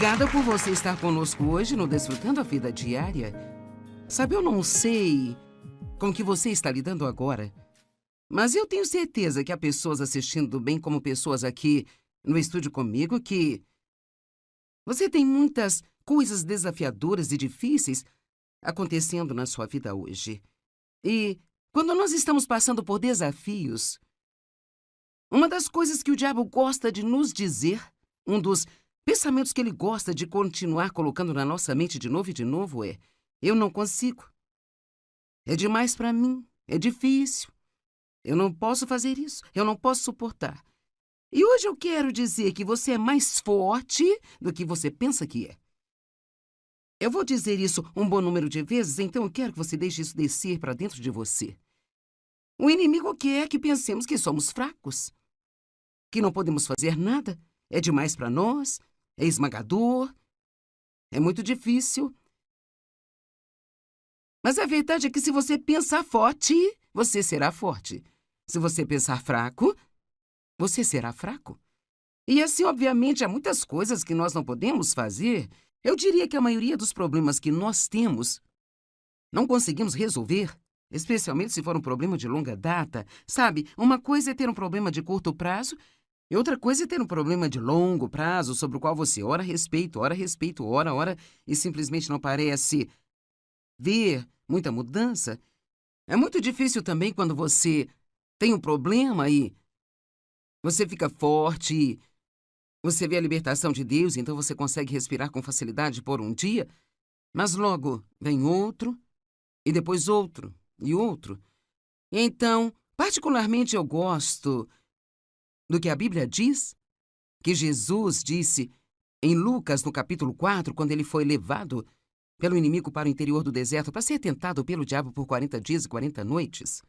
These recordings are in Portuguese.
Obrigada por você estar conosco hoje no Desfrutando a Vida Diária. Sabe, eu não sei com o que você está lidando agora, mas eu tenho certeza que há pessoas assistindo, bem como pessoas aqui no estúdio comigo, que você tem muitas coisas desafiadoras e difíceis acontecendo na sua vida hoje. E quando nós estamos passando por desafios, uma das coisas que o diabo gosta de nos dizer, um dos pensamentos que ele gosta de continuar colocando na nossa mente de novo e de novo é: eu não consigo. É demais para mim. É difícil. Eu não posso fazer isso. Eu não posso suportar. E hoje eu quero dizer que você é mais forte do que você pensa que é. Eu vou dizer isso um bom número de vezes, então eu quero que você deixe isso descer para dentro de você. O inimigo quer que pensemos que somos fracos, que não podemos fazer nada, é demais para nós, é esmagador, é muito difícil. Mas a verdade é que se você pensar forte, você será forte. Se você pensar fraco, você será fraco. E assim, obviamente, há muitas coisas que nós não podemos fazer. Eu diria que a maioria dos problemas que nós temos não conseguimos resolver, especialmente se for um problema de longa data. Sabe, uma coisa é ter um problema de curto prazo e outra coisa é ter um problema de longo prazo sobre o qual você ora a respeito, ora, e simplesmente não parece ver muita mudança. É muito difícil também quando você tem um problema e você fica forte, você vê a libertação de Deus, então você consegue respirar com facilidade por um dia, mas logo vem outro, e depois outro, e outro. Então, particularmente eu gosto do que a Bíblia diz, que Jesus disse em Lucas, no capítulo 4, quando ele foi levado pelo inimigo para o interior do deserto para ser tentado pelo diabo por 40 dias e 40 noites.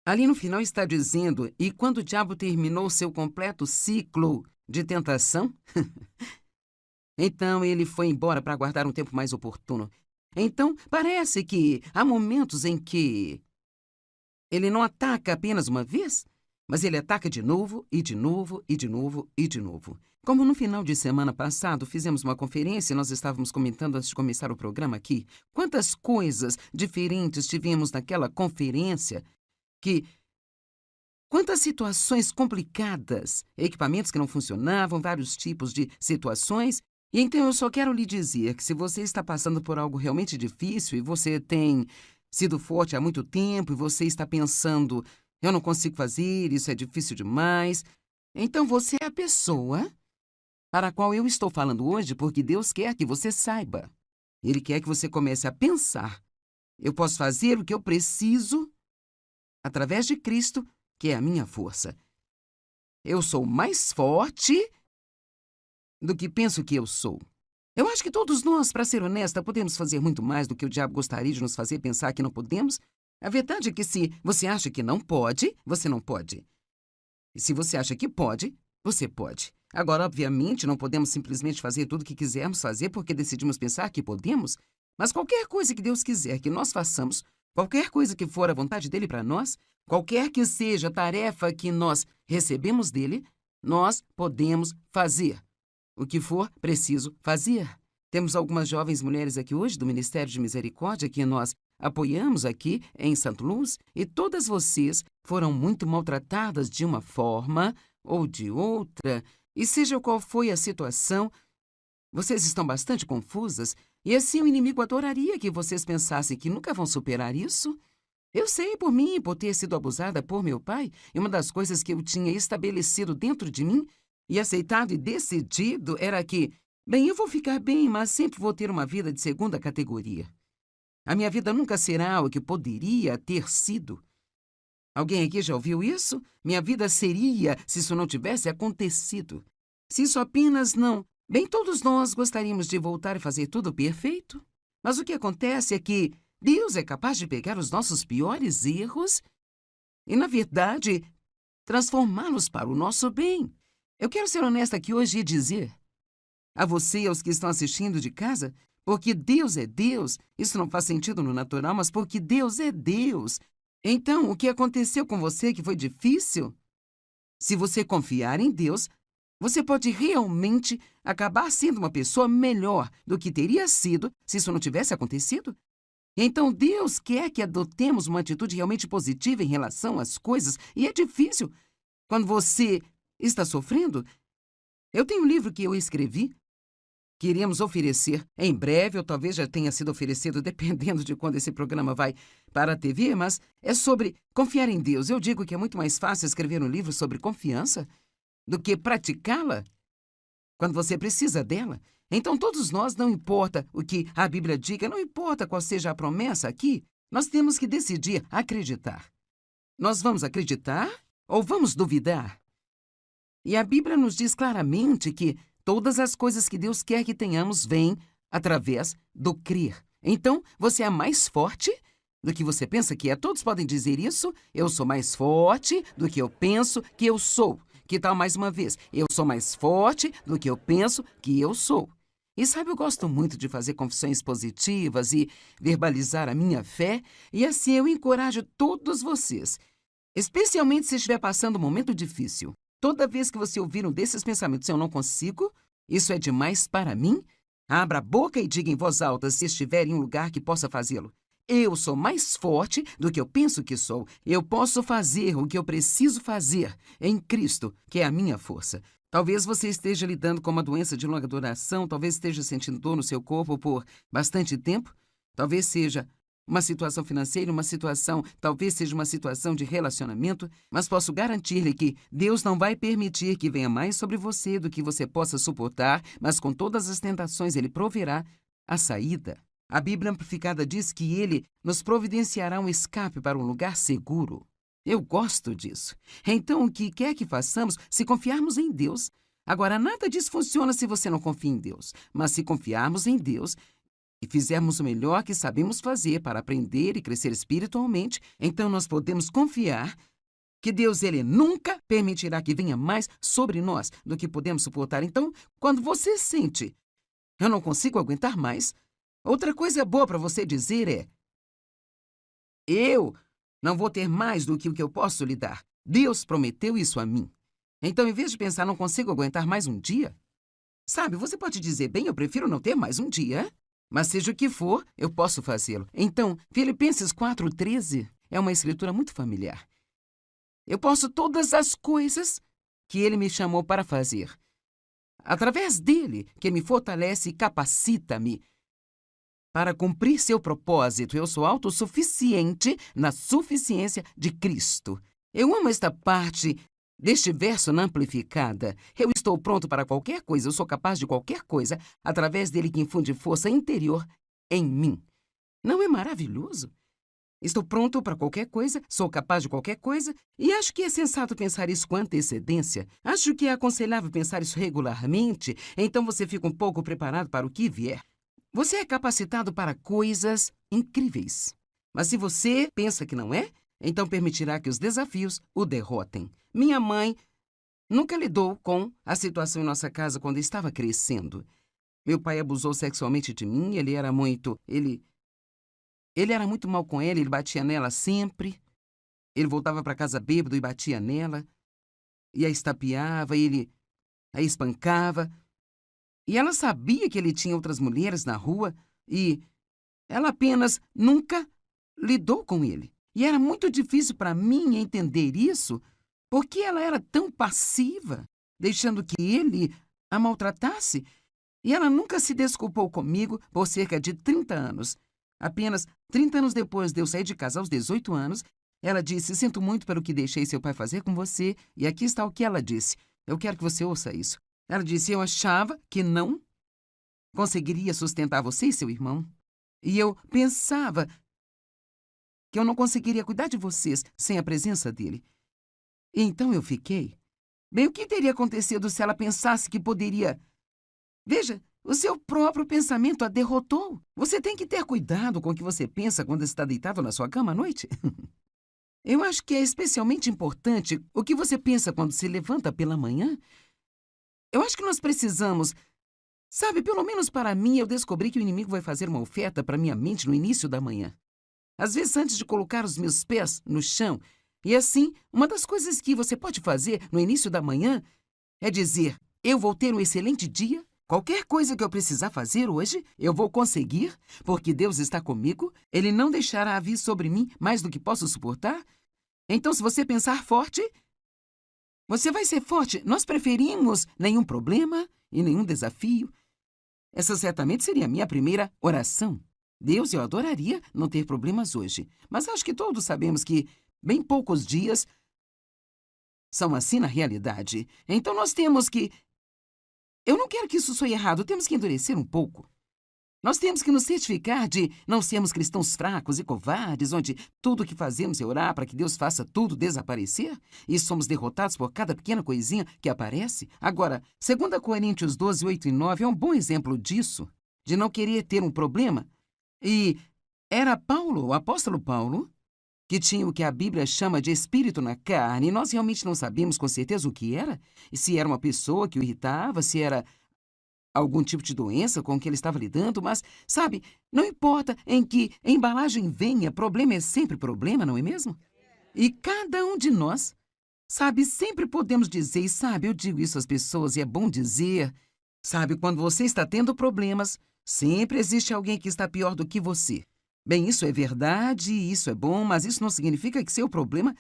Ali no final está dizendo: e quando o diabo terminou seu completo ciclo de tentação, então ele foi embora para aguardar um tempo mais oportuno. Então, parece que há momentos em que ele não ataca apenas uma vez, mas ele ataca de novo, e de novo, e de novo, e de novo. Como no final de semana passado fizemos uma conferência e nós estávamos comentando antes de começar o programa aqui, quantas coisas diferentes tivemos naquela conferência, quantas situações complicadas, equipamentos que não funcionavam, vários tipos de situações. E então eu só quero lhe dizer que se você está passando por algo realmente difícil e você tem sido forte há muito tempo e você está pensando: eu não consigo fazer, isso é difícil demais, então você é a pessoa para a qual eu estou falando hoje, porque Deus quer que você saiba. Ele quer que você comece a pensar: eu posso fazer o que eu preciso através de Cristo, que é a minha força. Eu sou mais forte do que penso que eu sou. Eu acho que todos nós, para ser honesta, podemos fazer muito mais do que o diabo gostaria de nos fazer pensar que não podemos. A verdade é que se você acha que não pode, você não pode. E se você acha que pode, você pode. Agora, obviamente, não podemos simplesmente fazer tudo o que quisermos fazer porque decidimos pensar que podemos, mas qualquer coisa que Deus quiser que nós façamos, qualquer coisa que for a vontade dele para nós, qualquer que seja a tarefa que nós recebemos dele, nós podemos fazer o que for preciso fazer. Temos algumas jovens mulheres aqui hoje do Ministério de Misericórdia que nós apoiamos aqui em St. Louis, e todas vocês foram muito maltratadas de uma forma ou de outra, e seja qual foi a situação, vocês estão bastante confusas, e assim o inimigo adoraria que vocês pensassem que nunca vão superar isso. Eu sei por mim, por ter sido abusada por meu pai, e uma das coisas que eu tinha estabelecido dentro de mim e aceitado e decidido era que, bem, eu vou ficar bem, mas sempre vou ter uma vida de segunda categoria. A minha vida nunca será o que poderia ter sido. Alguém aqui já ouviu isso? Minha vida seria se isso não tivesse acontecido. Se isso apenas não... Bem, todos nós gostaríamos de voltar e fazer tudo perfeito. Mas o que acontece é que Deus é capaz de pegar os nossos piores erros e, na verdade, transformá-los para o nosso bem. Eu quero ser honesta aqui hoje e dizer a você e aos que estão assistindo de casa, porque Deus é Deus, isso não faz sentido no natural, mas porque Deus é Deus. Então, o que aconteceu com você que foi difícil? Se você confiar em Deus, você pode realmente acabar sendo uma pessoa melhor do que teria sido se isso não tivesse acontecido. Então, Deus quer que adotemos uma atitude realmente positiva em relação às coisas, e é difícil. Quando você está sofrendo, eu tenho um livro que eu escrevi, que iremos oferecer em breve, ou talvez já tenha sido oferecido, dependendo de quando esse programa vai para a TV, mas é sobre confiar em Deus. Eu digo que é muito mais fácil escrever um livro sobre confiança do que praticá-la quando você precisa dela. Então, todos nós, não importa o que a Bíblia diga, não importa qual seja a promessa aqui, nós temos que decidir acreditar. Nós vamos acreditar ou vamos duvidar? E a Bíblia nos diz claramente que todas as coisas que Deus quer que tenhamos vêm através do crer. Então, você é mais forte do que você pensa que é. Todos podem dizer isso. Eu sou mais forte do que eu penso que eu sou. Que tal mais uma vez? Eu sou mais forte do que eu penso que eu sou. E sabe, eu gosto muito de fazer confissões positivas e verbalizar a minha fé, e assim eu encorajo todos vocês, especialmente se estiver passando um momento difícil. Toda vez que você ouvir um desses pensamentos, eu não consigo, isso é demais para mim, abra a boca e diga em voz alta se estiver em um lugar que possa fazê-lo. Eu sou mais forte do que eu penso que sou. Eu posso fazer o que eu preciso fazer em Cristo, que é a minha força. Talvez você esteja lidando com uma doença de longa duração, talvez esteja sentindo dor no seu corpo por bastante tempo, talvez seja uma situação financeira, talvez seja uma situação de relacionamento, mas posso garantir-lhe que Deus não vai permitir que venha mais sobre você do que você possa suportar, mas com todas as tentações Ele proverá a saída. A Bíblia Amplificada diz que Ele nos providenciará um escape para um lugar seguro. Eu gosto disso. Então, o que quer que façamos, se confiarmos em Deus. Agora, nada disso funciona se você não confia em Deus. Mas se confiarmos em Deus e fizermos o melhor que sabemos fazer para aprender e crescer espiritualmente, então nós podemos confiar que Deus, Ele nunca permitirá que venha mais sobre nós do que podemos suportar. Então, quando você sente, eu não consigo aguentar mais, outra coisa boa para você dizer é: eu não vou ter mais do que o que eu posso lhe dar. Deus prometeu isso a mim. Então, em vez de pensar, não consigo aguentar mais um dia, sabe, você pode dizer, bem, eu prefiro não ter mais um dia, mas seja o que for, eu posso fazê-lo. Então, Filipenses 4:13 é uma escritura muito familiar. Eu posso todas as coisas que Ele me chamou para fazer. Através dele, que me fortalece e capacita-me para cumprir seu propósito. Eu sou autossuficiente na suficiência de Cristo. Eu amo esta parte deste verso na Amplificada. Eu estou pronto para qualquer coisa, eu sou capaz de qualquer coisa, através dele que infunde força interior em mim. Não é maravilhoso? Estou pronto para qualquer coisa, sou capaz de qualquer coisa, e acho que é sensato pensar isso com antecedência. Acho que é aconselhável pensar isso regularmente, então você fica um pouco preparado para o que vier. Você é capacitado para coisas incríveis. Mas se você pensa que não é, então permitirá que os desafios o derrotem. Minha mãe nunca lidou com a situação em nossa casa quando estava crescendo. Meu pai abusou sexualmente de mim, ele era muito mal com ela, ele batia nela sempre. Ele voltava para casa bêbado e batia nela, e a estapeava, ele a espancava. E ela sabia que ele tinha outras mulheres na rua e ela apenas nunca lidou com ele. E era muito difícil para mim entender isso, porque ela era tão passiva, deixando que ele a maltratasse. E ela nunca se desculpou comigo por cerca de 30 anos. Apenas 30 anos depois de eu sair de casa aos 18 anos, ela disse: sinto muito pelo que deixei seu pai fazer com você. E aqui está o que ela disse. Eu quero que você ouça isso. Ela disse: eu achava que não conseguiria sustentar você e seu irmão. E eu pensava que eu não conseguiria cuidar de vocês sem a presença dele. E então eu fiquei. Bem, o que teria acontecido se ela pensasse que poderia... Veja, o seu próprio pensamento a derrotou. Você tem que ter cuidado com o que você pensa quando está deitado na sua cama à noite. Eu acho que é especialmente importante o que você pensa quando se levanta pela manhã. Eu acho que nós precisamos... Sabe, pelo menos para mim, eu descobri que o inimigo vai fazer uma oferta para minha mente no início da manhã. Às vezes, antes de colocar os meus pés no chão. E assim, uma das coisas que você pode fazer no início da manhã é dizer: eu vou ter um excelente dia. Qualquer coisa que eu precisar fazer hoje, eu vou conseguir, porque Deus está comigo. Ele não deixará vir sobre mim mais do que posso suportar. Então, se você pensar forte, você vai ser forte. Nós preferimos nenhum problema e nenhum desafio. Essa certamente seria a minha primeira oração. Deus, eu adoraria não ter problemas hoje. Mas acho que todos sabemos que bem poucos dias são assim na realidade. Então nós temos que... Eu não quero que isso soe errado. Temos que endurecer um pouco. Nós temos que nos certificar de não sermos cristãos fracos e covardes, onde tudo o que fazemos é orar para que Deus faça tudo desaparecer e somos derrotados por cada pequena coisinha que aparece. Agora, 2 Coríntios 12, 8 e 9 é um bom exemplo disso, de não querer ter um problema. E era Paulo, o apóstolo Paulo, que tinha o que a Bíblia chama de espírito na carne, e nós realmente não sabíamos com certeza o que era, e se era uma pessoa que o irritava, se era algum tipo de doença com que ele estava lidando, mas, sabe, não importa em que embalagem venha, problema é sempre problema, não é mesmo? E cada um de nós, sabe, sempre podemos dizer, e sabe, eu digo isso às pessoas e é bom dizer, sabe, quando você está tendo problemas, sempre existe alguém que está pior do que você. Bem, isso é verdade, isso é bom, mas isso não significa que seu problema,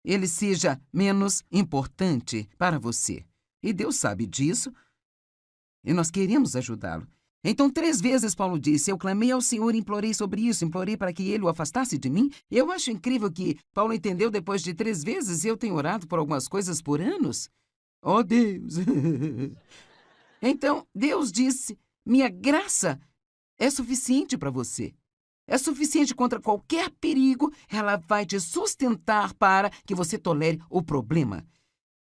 ele seja menos importante para você. E Deus sabe disso. E nós queremos ajudá-lo. Então, 3 vezes Paulo disse, eu clamei ao Senhor e implorei sobre isso, implorei para que ele o afastasse de mim. Eu acho incrível que Paulo entendeu depois de 3 vezes, eu tenho orado por algumas coisas por anos. Oh, Deus! Então, Deus disse, minha graça é suficiente para você. É suficiente contra qualquer perigo, ela vai te sustentar para que você tolere o problema.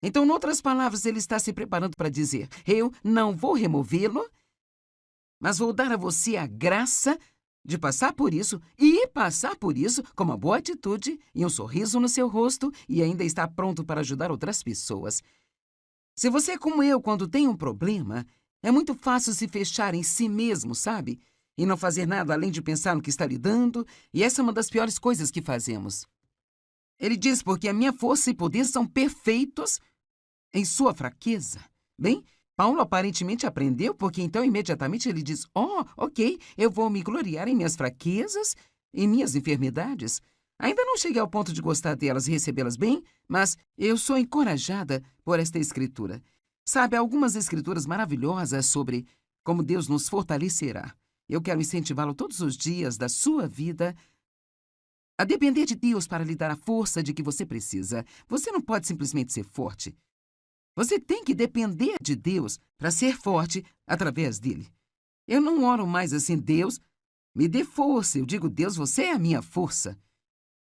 Então, em outras palavras, ele está se preparando para dizer, eu não vou removê-lo, mas vou dar a você a graça de passar por isso e passar por isso com uma boa atitude e um sorriso no seu rosto e ainda estar pronto para ajudar outras pessoas. Se você é como eu, quando tem um problema, é muito fácil se fechar em si mesmo, sabe? E não fazer nada além de pensar no que está lidando, e essa é uma das piores coisas que fazemos. Ele diz, porque a minha força e poder são perfeitos em sua fraqueza. Bem, Paulo aparentemente aprendeu, porque então imediatamente ele diz, ok, eu vou me gloriar em minhas fraquezas, em minhas enfermidades. Ainda não cheguei ao ponto de gostar delas e recebê-las bem, mas eu sou encorajada por esta escritura. Sabe, há algumas escrituras maravilhosas sobre como Deus nos fortalecerá. Eu quero incentivá-lo todos os dias da sua vida a depender de Deus para lhe dar a força de que você precisa. Você não pode simplesmente ser forte. Você tem que depender de Deus para ser forte através dele. Eu não oro mais assim, Deus, me dê força. Eu digo, Deus, você é a minha força.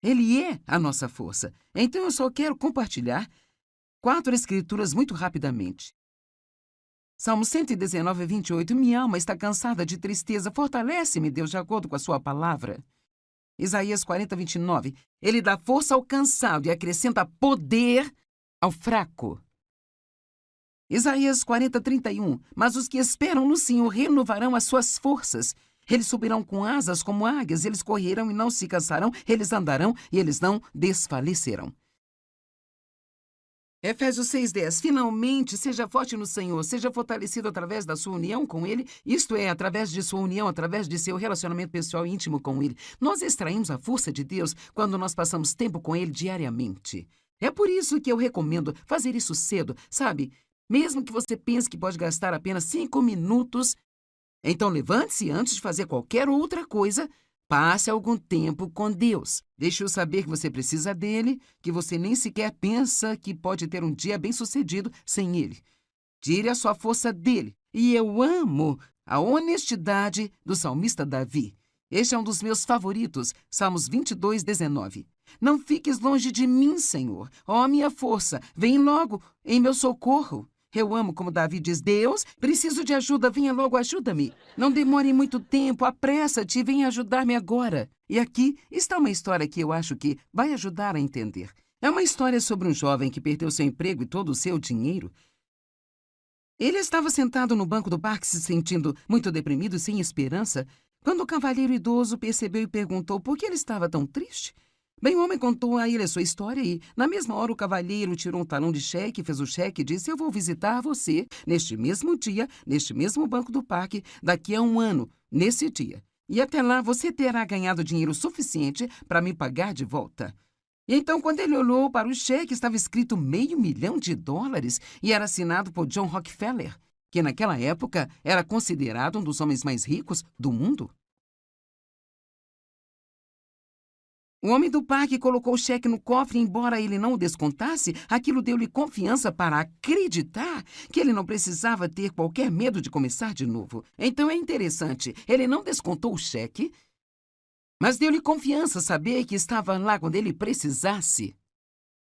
Ele é a nossa força. Então eu só quero compartilhar 4 escrituras muito rapidamente. Salmo 119, 28. Minha alma está cansada de tristeza. Fortalece-me, Deus, de acordo com a sua palavra. Isaías 40, 29. Ele dá força ao cansado e acrescenta poder ao fraco. Isaías 40, 31. Mas os que esperam no Senhor renovarão as suas forças. Eles subirão com asas como águias, eles correrão e não se cansarão, eles andarão e eles não desfalecerão. Efésios 6:10. Finalmente, seja forte no Senhor, seja fortalecido através da sua união com Ele, isto é, através de sua união, através de seu relacionamento pessoal e íntimo com Ele. Nós extraímos a força de Deus quando nós passamos tempo com Ele diariamente. É por isso que eu recomendo fazer isso cedo, sabe? Mesmo que você pense que pode gastar apenas 5 minutos, então levante-se antes de fazer qualquer outra coisa. Passe algum tempo com Deus. Deixe-o saber que você precisa dele, que você nem sequer pensa que pode ter um dia bem-sucedido sem ele. Tire a sua força dele. E eu amo a honestidade do salmista Davi. Este é um dos meus favoritos, Salmos 22, 19. Não fiques longe de mim, Senhor. Ó, minha força, vem logo em meu socorro. Eu amo como Davi diz, Deus, preciso de ajuda, venha logo, ajuda-me. Não demore muito tempo, apressa-te e venha ajudar-me agora. E aqui está uma história que eu acho que vai ajudar a entender. É uma história sobre um jovem que perdeu seu emprego e todo o seu dinheiro. Ele estava sentado no banco do parque se sentindo muito deprimido e sem esperança, quando o cavalheiro idoso percebeu e perguntou por que ele estava tão triste. Bem, o homem contou a ele a sua história e, na mesma hora, o cavalheiro tirou um talão de cheque, fez o cheque e disse: eu vou visitar você neste mesmo dia, neste mesmo banco do parque, daqui a 1 ano, nesse dia. E até lá você terá ganhado dinheiro suficiente para me pagar de volta. E então, quando ele olhou para o cheque, estava escrito $500 milhão e era assinado por John Rockefeller, que naquela época era considerado um dos homens mais ricos do mundo. O homem do parque colocou o cheque no cofre e, embora ele não o descontasse, aquilo deu-lhe confiança para acreditar que ele não precisava ter qualquer medo de começar de novo. Então é interessante, ele não descontou o cheque, mas deu-lhe confiança saber que estava lá quando ele precisasse.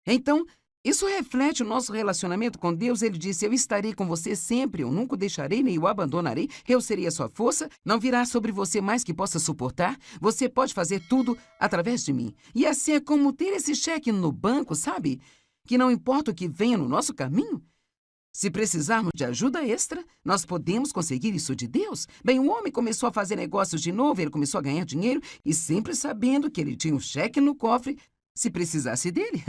Então, isso reflete o nosso relacionamento com Deus. Ele disse: eu estarei com você sempre, eu nunca o deixarei nem o abandonarei, eu serei a sua força, não virá sobre você mais que possa suportar, você pode fazer tudo através de mim. E assim é como ter esse cheque no banco, sabe? Que não importa o que venha no nosso caminho, se precisarmos de ajuda extra, nós podemos conseguir isso de Deus. Bem, o homem começou a fazer negócios de novo, ele começou a ganhar dinheiro e sempre sabendo que ele tinha um cheque no cofre se precisasse dele.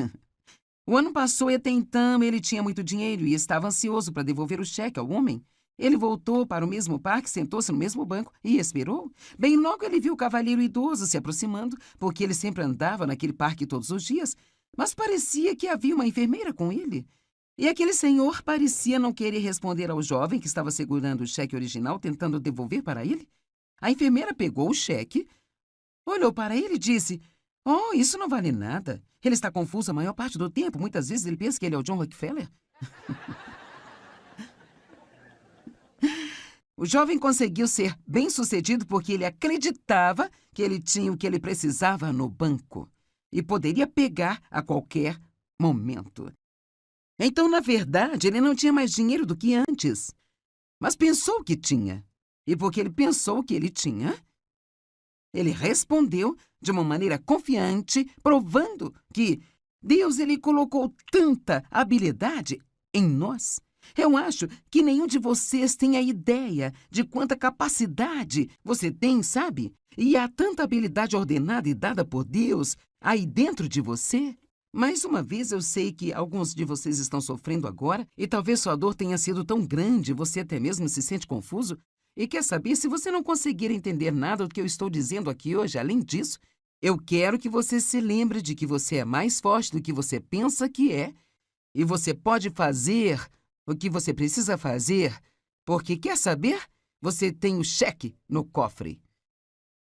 O ano passou e até então ele tinha muito dinheiro e estava ansioso para devolver o cheque ao homem. Ele voltou para o mesmo parque, sentou-se no mesmo banco e esperou. Bem, logo ele viu o cavalheiro idoso se aproximando, porque ele sempre andava naquele parque todos os dias, mas parecia que havia uma enfermeira com ele. E aquele senhor parecia não querer responder ao jovem que estava segurando o cheque original, tentando devolver para ele. A enfermeira pegou o cheque, olhou para ele e disse: oh, isso não vale nada. Ele está confuso a maior parte do tempo. Muitas vezes ele pensa que ele é o John Rockefeller. O jovem conseguiu ser bem-sucedido porque ele acreditava que ele tinha o que ele precisava no banco e poderia pegar a qualquer momento. Então, na verdade, ele não tinha mais dinheiro do que antes, mas pensou que tinha. E porque ele pensou que ele tinha, ele respondeu de uma maneira confiante, provando que Deus ele colocou tanta habilidade em nós. Eu acho que nenhum de vocês tem a ideia de quanta capacidade você tem, sabe? E há tanta habilidade ordenada e dada por Deus aí dentro de você. Mais uma vez, eu sei que alguns de vocês estão sofrendo agora e talvez sua dor tenha sido tão grande, você até mesmo se sente confuso. E quer saber, se você não conseguir entender nada do que eu estou dizendo aqui hoje, além disso, eu quero que você se lembre de que você é mais forte do que você pensa que é e você pode fazer o que você precisa fazer, porque, quer saber, você tem o cheque no cofre.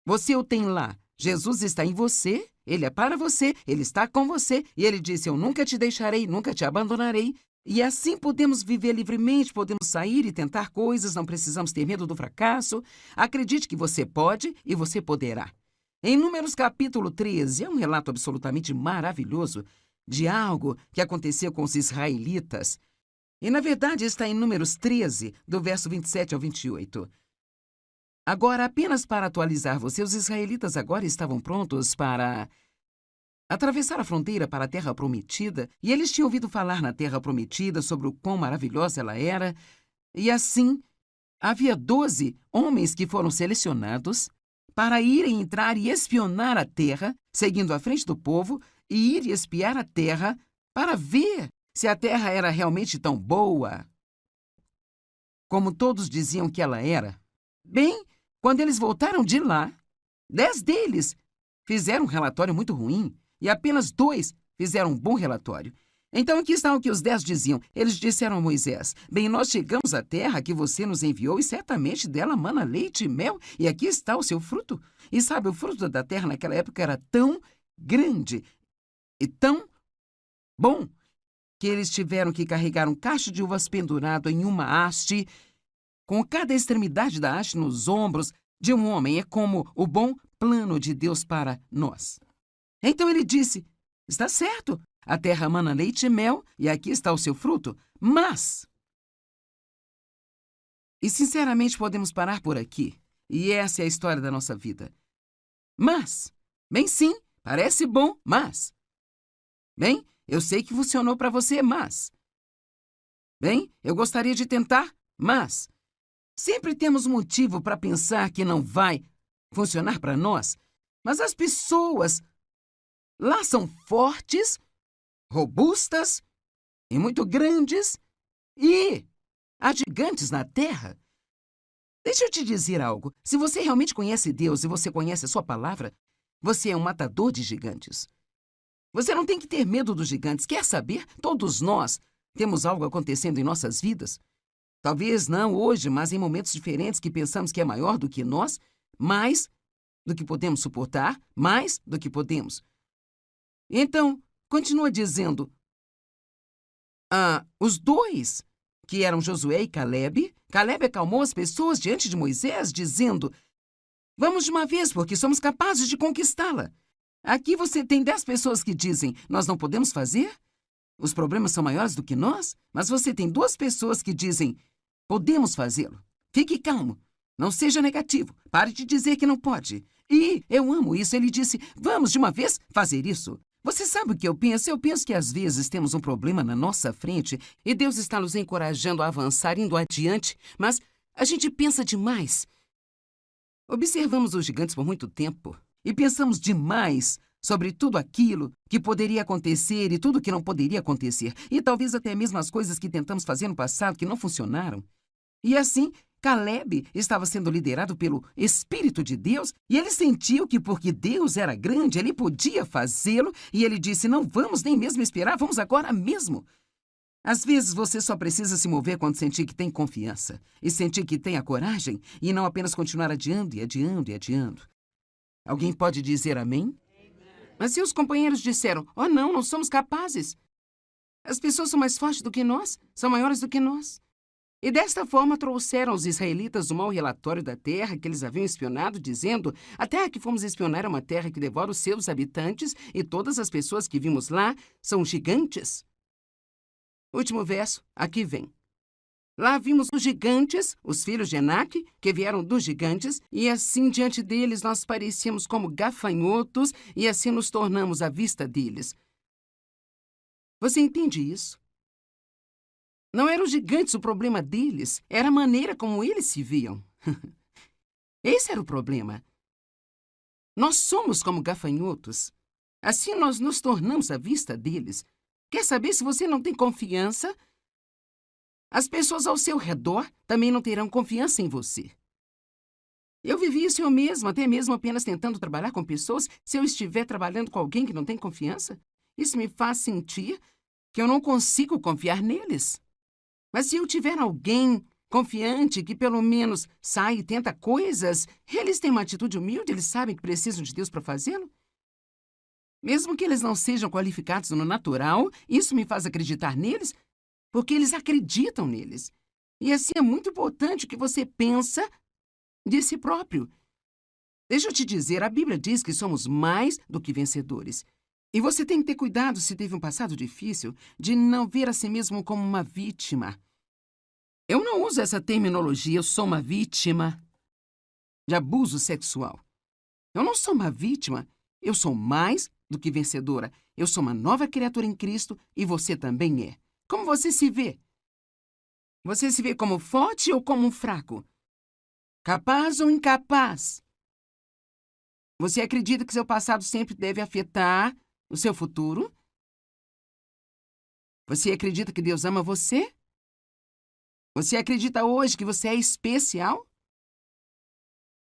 Você o tem lá. Jesus está em você, ele é para você, ele está com você e ele disse: eu nunca te deixarei, nunca te abandonarei. E assim podemos viver livremente, podemos sair e tentar coisas, não precisamos ter medo do fracasso. Acredite que você pode e você poderá. Em Números capítulo 13, é um relato absolutamente maravilhoso de algo que aconteceu com os israelitas. E, na verdade, está em Números 13, do verso 27 ao 28. Agora, apenas para atualizar você, os israelitas agora estavam prontos para atravessar a fronteira para a Terra Prometida, e eles tinham ouvido falar na Terra Prometida sobre o quão maravilhosa ela era, e assim, havia 12 homens que foram selecionados para irem entrar e espionar a terra, seguindo à frente do povo, e ir e espiar a terra para ver se a terra era realmente tão boa como todos diziam que ela era. Bem, quando eles voltaram de lá, 10 deles fizeram um relatório muito ruim e apenas 2 fizeram um bom relatório. Então, aqui está o que os 10 diziam. Eles disseram a Moisés: bem, nós chegamos à terra que você nos enviou e certamente dela mana leite e mel, e aqui está o seu fruto. E sabe, o fruto da terra naquela época era tão grande e tão bom que eles tiveram que carregar um cacho de uvas pendurado em uma haste, com cada extremidade da haste nos ombros de um homem. É como o bom plano de Deus para nós. Então ele disse: está certo, a terra mana leite e mel, e aqui está o seu fruto, mas... E sinceramente podemos parar por aqui, e essa é a história da nossa vida. Mas, bem sim, parece bom, mas... Bem, eu sei que funcionou para você, mas... Bem, eu gostaria de tentar, mas... Sempre temos motivo para pensar que não vai funcionar para nós, mas as pessoas Lá são fortes, robustas e muito grandes, e há gigantes na terra. Deixa eu te dizer algo. Se você realmente conhece Deus e você conhece a sua palavra, você é um matador de gigantes. Você não tem que ter medo dos gigantes. Quer saber? Todos nós temos algo acontecendo em nossas vidas. Talvez não hoje, mas em momentos diferentes que pensamos que é maior do que nós, mais do que podemos suportar, mais do que podemos. Então, continua dizendo, os dois, que eram Josué e Caleb acalmou as pessoas diante de Moisés, dizendo, vamos de uma vez, porque somos capazes de conquistá-la. Aqui você tem 10 pessoas que dizem, nós não podemos fazer, os problemas são maiores do que nós, mas você tem 2 pessoas que dizem, podemos fazê-lo. Fique calmo, não seja negativo, pare de dizer que não pode. E eu amo isso, ele disse, vamos de uma vez fazer isso. Você sabe o que eu penso? Eu penso que às vezes temos um problema na nossa frente e Deus está nos encorajando a avançar, indo adiante, mas a gente pensa demais. Observamos os gigantes por muito tempo e pensamos demais sobre tudo aquilo que poderia acontecer e tudo que não poderia acontecer, e talvez até mesmo as coisas que tentamos fazer no passado que não funcionaram. E assim, Caleb estava sendo liderado pelo Espírito de Deus e ele sentiu que porque Deus era grande, ele podia fazê-lo e ele disse, não vamos nem mesmo esperar, vamos agora mesmo. Às vezes você só precisa se mover quando sentir que tem confiança e sentir que tem a coragem e não apenas continuar adiando e adiando e adiando. Alguém pode dizer amém? Mas seus companheiros disseram, oh não, não somos capazes. As pessoas são mais fortes do que nós, são maiores do que nós. E desta forma trouxeram aos israelitas o mau relatório da terra que eles haviam espionado, dizendo, a terra que fomos espionar é uma terra que devora os seus habitantes e todas as pessoas que vimos lá são gigantes. Último verso, aqui vem. Lá vimos os gigantes, os filhos de Enaque, que vieram dos gigantes, e assim diante deles nós parecíamos como gafanhotos, e assim nos tornamos à vista deles. Você entende isso? Não eram os gigantes o problema deles, era a maneira como eles se viam. Esse era o problema. Nós somos como gafanhotos. Assim nós nos tornamos à vista deles. Quer saber se você não tem confiança? As pessoas ao seu redor também não terão confiança em você. Eu vivi isso eu mesma, até mesmo apenas tentando trabalhar com pessoas. Se eu estiver trabalhando com alguém que não tem confiança, isso me faz sentir que eu não consigo confiar neles. Mas se eu tiver alguém confiante que pelo menos sai e tenta coisas, eles têm uma atitude humilde, eles sabem que precisam de Deus para fazê-lo. Mesmo que eles não sejam qualificados no natural, isso me faz acreditar neles, porque eles acreditam neles. E assim é muito importante o que você pensa de si próprio. Deixa eu te dizer, a Bíblia diz que somos mais do que vencedores. E você tem que ter cuidado, se teve um passado difícil, de não ver a si mesmo como uma vítima. Eu não uso essa terminologia, eu sou uma vítima de abuso sexual. Eu não sou uma vítima, eu sou mais do que vencedora. Eu sou uma nova criatura em Cristo e você também é. Como você se vê? Você se vê como forte ou como um fraco? Capaz ou incapaz? Você acredita que seu passado sempre deve afetar o seu futuro? Você acredita que Deus ama você? Você acredita hoje que você é especial?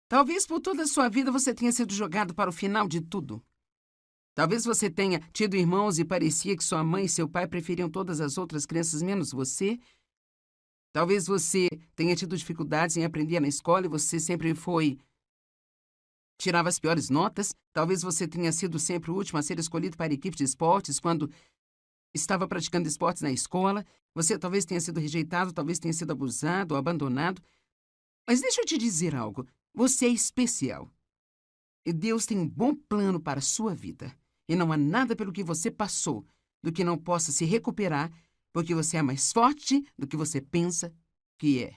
Talvez por toda a sua vida você tenha sido jogado para o final de tudo. Talvez você tenha tido irmãos e parecia que sua mãe e seu pai preferiam todas as outras crianças menos você. Talvez você tenha tido dificuldades em aprender na escola e você sempre tirava as piores notas. Talvez você tenha sido sempre o último a ser escolhido para a equipe de esportes quando estava praticando esportes na escola. Você talvez tenha sido rejeitado, talvez tenha sido abusado ou abandonado. Mas deixa eu te dizer algo. Você é especial. E Deus tem um bom plano para a sua vida. E não há nada pelo que você passou do que não possa se recuperar, porque você é mais forte do que você pensa que é.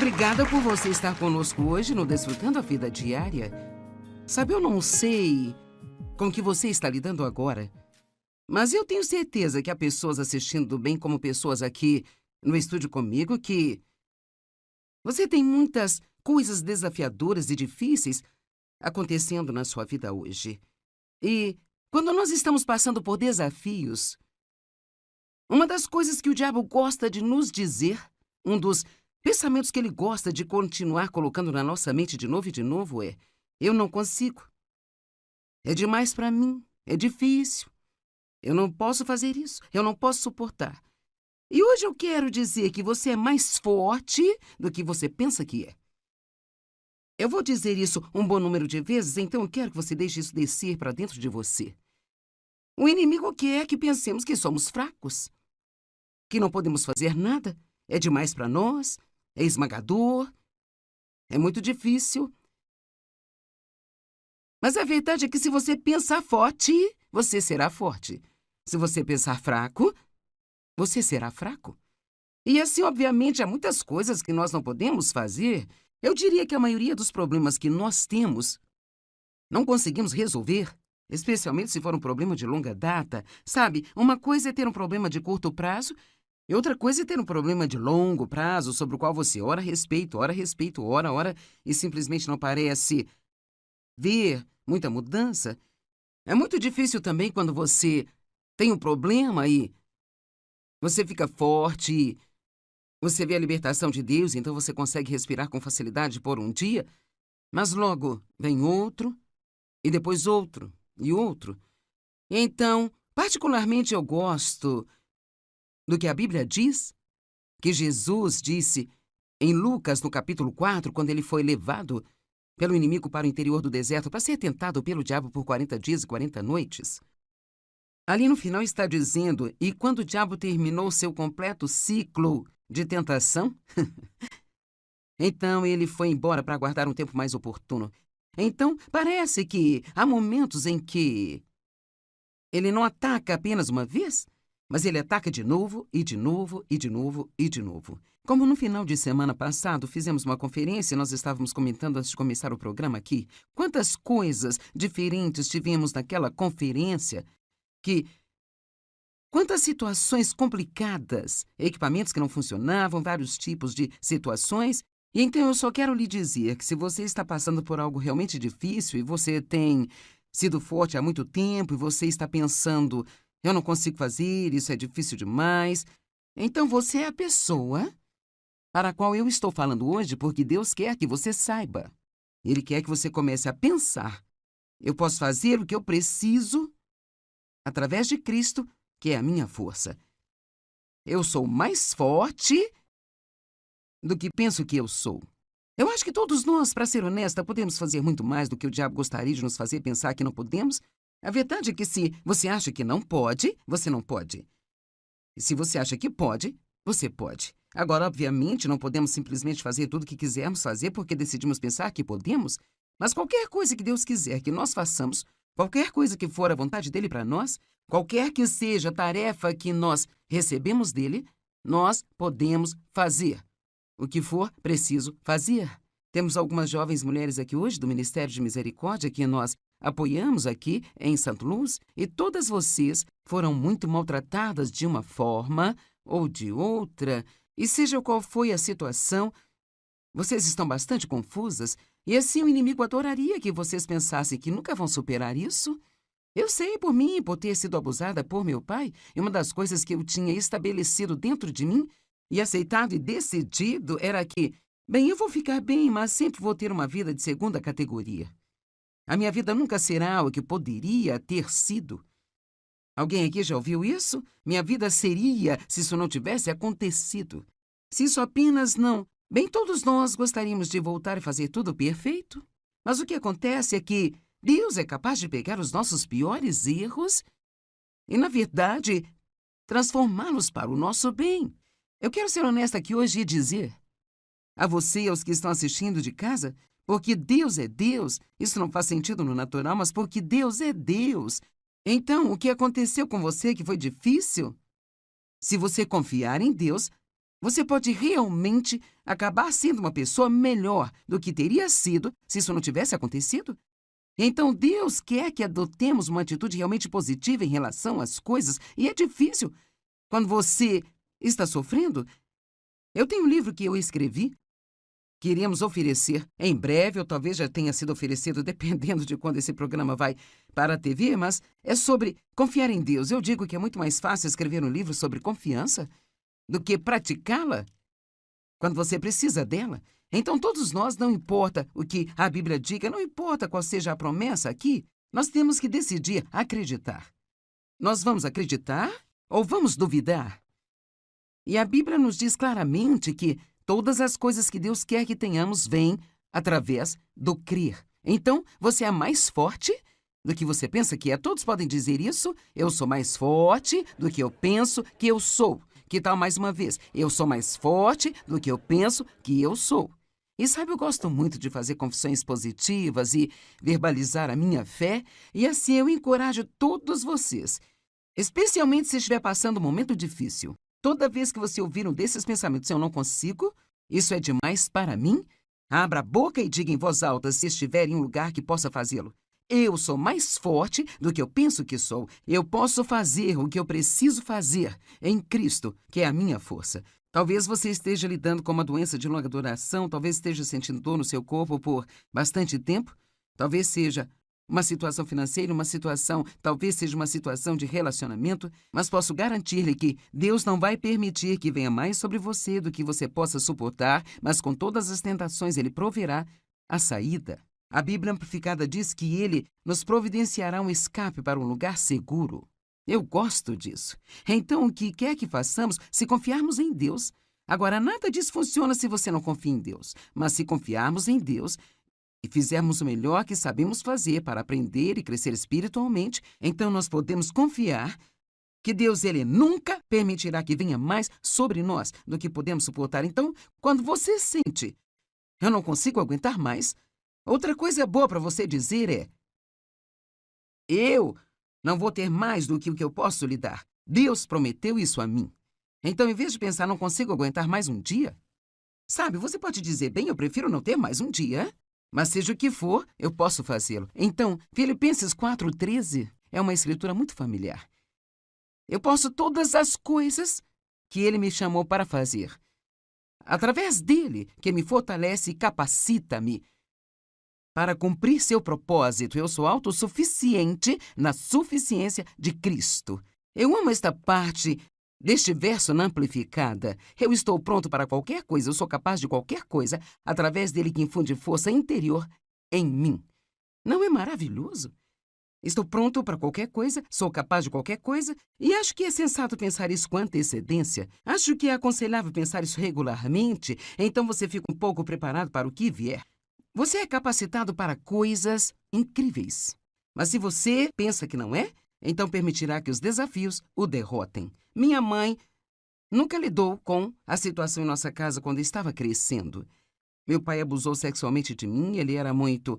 Obrigada por você estar conosco hoje no Desfrutando a Vida Diária. Sabe, eu não sei com que você está lidando agora, mas eu tenho certeza que há pessoas assistindo, bem como pessoas aqui no estúdio comigo, que você tem muitas coisas desafiadoras e difíceis acontecendo na sua vida hoje. E quando nós estamos passando por desafios, uma das coisas que o diabo gosta de nos dizer, um dos pensamentos que ele gosta de continuar colocando na nossa mente de novo e de novo é: eu não consigo. É demais para mim. É difícil. Eu não posso fazer isso. Eu não posso suportar. E hoje eu quero dizer que você é mais forte do que você pensa que é. Eu vou dizer isso um bom número de vezes, então eu quero que você deixe isso descer para dentro de você. O inimigo quer que pensemos que somos fracos, que não podemos fazer nada, é demais para nós, é esmagador, é muito difícil. Mas a verdade é que se você pensar forte, você será forte. Se você pensar fraco, você será fraco. E assim, obviamente, há muitas coisas que nós não podemos fazer. Eu diria que a maioria dos problemas que nós temos não conseguimos resolver, especialmente se for um problema de longa data. Sabe, uma coisa é ter um problema de curto prazo e outra coisa é ter um problema de longo prazo sobre o qual você ora a respeito, ora, e simplesmente não parece ver muita mudança. É muito difícil também quando você tem um problema e você fica forte, você vê a libertação de Deus, então você consegue respirar com facilidade por um dia, mas logo vem outro, e depois outro, e outro. Então, particularmente eu gosto do que a Bíblia diz, que Jesus disse em Lucas, no capítulo 4, quando ele foi levado pelo inimigo para o interior do deserto para ser tentado pelo diabo por 40 dias e 40 noites. Ali no final está dizendo: e quando o diabo terminou seu completo ciclo de tentação, então ele foi embora para aguardar um tempo mais oportuno. Então, parece que há momentos em que ele não ataca apenas uma vez, mas ele ataca de novo, e de novo, e de novo, e de novo. Como no final de semana passado fizemos uma conferência e nós estávamos comentando antes de começar o programa aqui, quantas coisas diferentes tivemos naquela conferência, quantas situações complicadas, equipamentos que não funcionavam, vários tipos de situações. E então eu só quero lhe dizer que se você está passando por algo realmente difícil e você tem sido forte há muito tempo e você está pensando: eu não consigo fazer, isso é difícil demais, então você é a pessoa para a qual eu estou falando hoje, porque Deus quer que você saiba. Ele quer que você comece a pensar: eu posso fazer o que eu preciso através de Cristo, que é a minha força. Eu sou mais forte do que penso que eu sou. Eu acho que todos nós, para ser honesta, podemos fazer muito mais do que o diabo gostaria de nos fazer pensar que não podemos. A verdade é que se você acha que não pode, você não pode. E se você acha que pode, você pode. Agora, obviamente, não podemos simplesmente fazer tudo o que quisermos fazer porque decidimos pensar que podemos, mas qualquer coisa que Deus quiser que nós façamos, qualquer coisa que for a vontade dele para nós, qualquer que seja a tarefa que nós recebemos dele, nós podemos fazer. O que for preciso fazer. Temos algumas jovens mulheres aqui hoje do Ministério de Misericórdia que nós apoiamos aqui em St. Louis e todas vocês foram muito maltratadas de uma forma ou de outra. E seja qual foi a situação, vocês estão bastante confusas e assim o inimigo adoraria que vocês pensassem que nunca vão superar isso. Eu sei por mim, por ter sido abusada por meu pai, e uma das coisas que eu tinha estabelecido dentro de mim e aceitado e decidido era que, bem, eu vou ficar bem, mas sempre vou ter uma vida de segunda categoria. A minha vida nunca será o que poderia ter sido. Alguém aqui já ouviu isso? Minha vida seria se isso não tivesse acontecido. Se isso apenas não... Bem, todos nós gostaríamos de voltar e fazer tudo perfeito. Mas o que acontece é que Deus é capaz de pegar os nossos piores erros e, na verdade, transformá-los para o nosso bem. Eu quero ser honesta aqui hoje e dizer a você e aos que estão assistindo de casa, porque Deus é Deus, isso não faz sentido no natural, mas porque Deus é Deus. Então, o que aconteceu com você que foi difícil? Se você confiar em Deus, Você pode realmente acabar sendo uma pessoa melhor do que teria sido se isso não tivesse acontecido. Então, Deus quer que adotemos uma atitude realmente positiva em relação às coisas, e é difícil. Quando você está sofrendo, eu tenho um livro que eu escrevi, que iremos oferecer em breve, ou talvez já tenha sido oferecido, dependendo de quando esse programa vai para a TV, mas é sobre confiar em Deus. Eu digo que é muito mais fácil escrever um livro sobre confiança do que praticá-la quando você precisa dela. Então, todos nós, não importa o que a Bíblia diga, não importa qual seja a promessa aqui, nós temos que decidir acreditar. Nós vamos acreditar ou vamos duvidar? E a Bíblia nos diz claramente que todas as coisas que Deus quer que tenhamos vêm através do crer. Então, você é mais forte do que você pensa que é. Todos podem dizer isso. Eu sou mais forte do que eu penso que eu sou. Que tal mais uma vez? Eu sou mais forte do que eu penso que eu sou. E sabe, eu gosto muito de fazer confissões positivas e verbalizar a minha fé, e assim eu encorajo todos vocês, especialmente se estiver passando um momento difícil. Toda vez que você ouvir um desses pensamentos, eu não consigo, isso é demais para mim, abra a boca e diga em voz alta se estiver em um lugar que possa fazê-lo. Eu sou mais forte do que eu penso que sou. Eu posso fazer o que eu preciso fazer em Cristo, que é a minha força. Talvez você esteja lidando com uma doença de longa duração, talvez esteja sentindo dor no seu corpo por bastante tempo, talvez seja uma situação financeira, talvez seja uma situação de relacionamento, mas posso garantir-lhe que Deus não vai permitir que venha mais sobre você do que você possa suportar, mas com todas as tentações Ele proverá a saída. A Bíblia Amplificada diz que Ele nos providenciará um escape para um lugar seguro. Eu gosto disso. Então, o que quer que façamos, se confiarmos em Deus. Agora, nada disso funciona se você não confia em Deus. Mas se confiarmos em Deus e fizermos o melhor que sabemos fazer para aprender e crescer espiritualmente, então nós podemos confiar que Deus, Ele nunca permitirá que venha mais sobre nós do que podemos suportar. Então, quando você sente, eu não consigo aguentar mais, outra coisa boa para você dizer é: eu não vou ter mais do que o que eu posso lhe dar. Deus prometeu isso a mim. Então, em vez de pensar, não consigo aguentar mais um dia, sabe, você pode dizer, bem, eu prefiro não ter mais um dia, mas seja o que for, eu posso fazê-lo. Então, Filipenses 4:13 é uma escritura muito familiar. Eu posso todas as coisas que Ele me chamou para fazer, através dele, que me fortalece e capacita-me para cumprir seu propósito. Eu sou autossuficiente na suficiência de Cristo. Eu amo esta parte deste verso na Amplificada. Eu estou pronto para qualquer coisa, eu sou capaz de qualquer coisa, através dele que infunde força interior em mim. Não é maravilhoso? Estou pronto para qualquer coisa, sou capaz de qualquer coisa, e acho que é sensato pensar isso com antecedência. Acho que é aconselhável pensar isso regularmente, então você fica um pouco preparado para o que vier. Você é capacitado para coisas incríveis. Mas se você pensa que não é, então permitirá que os desafios o derrotem. Minha mãe nunca lidou com a situação em nossa casa quando estava crescendo. Meu pai abusou sexualmente de mim, ele era muito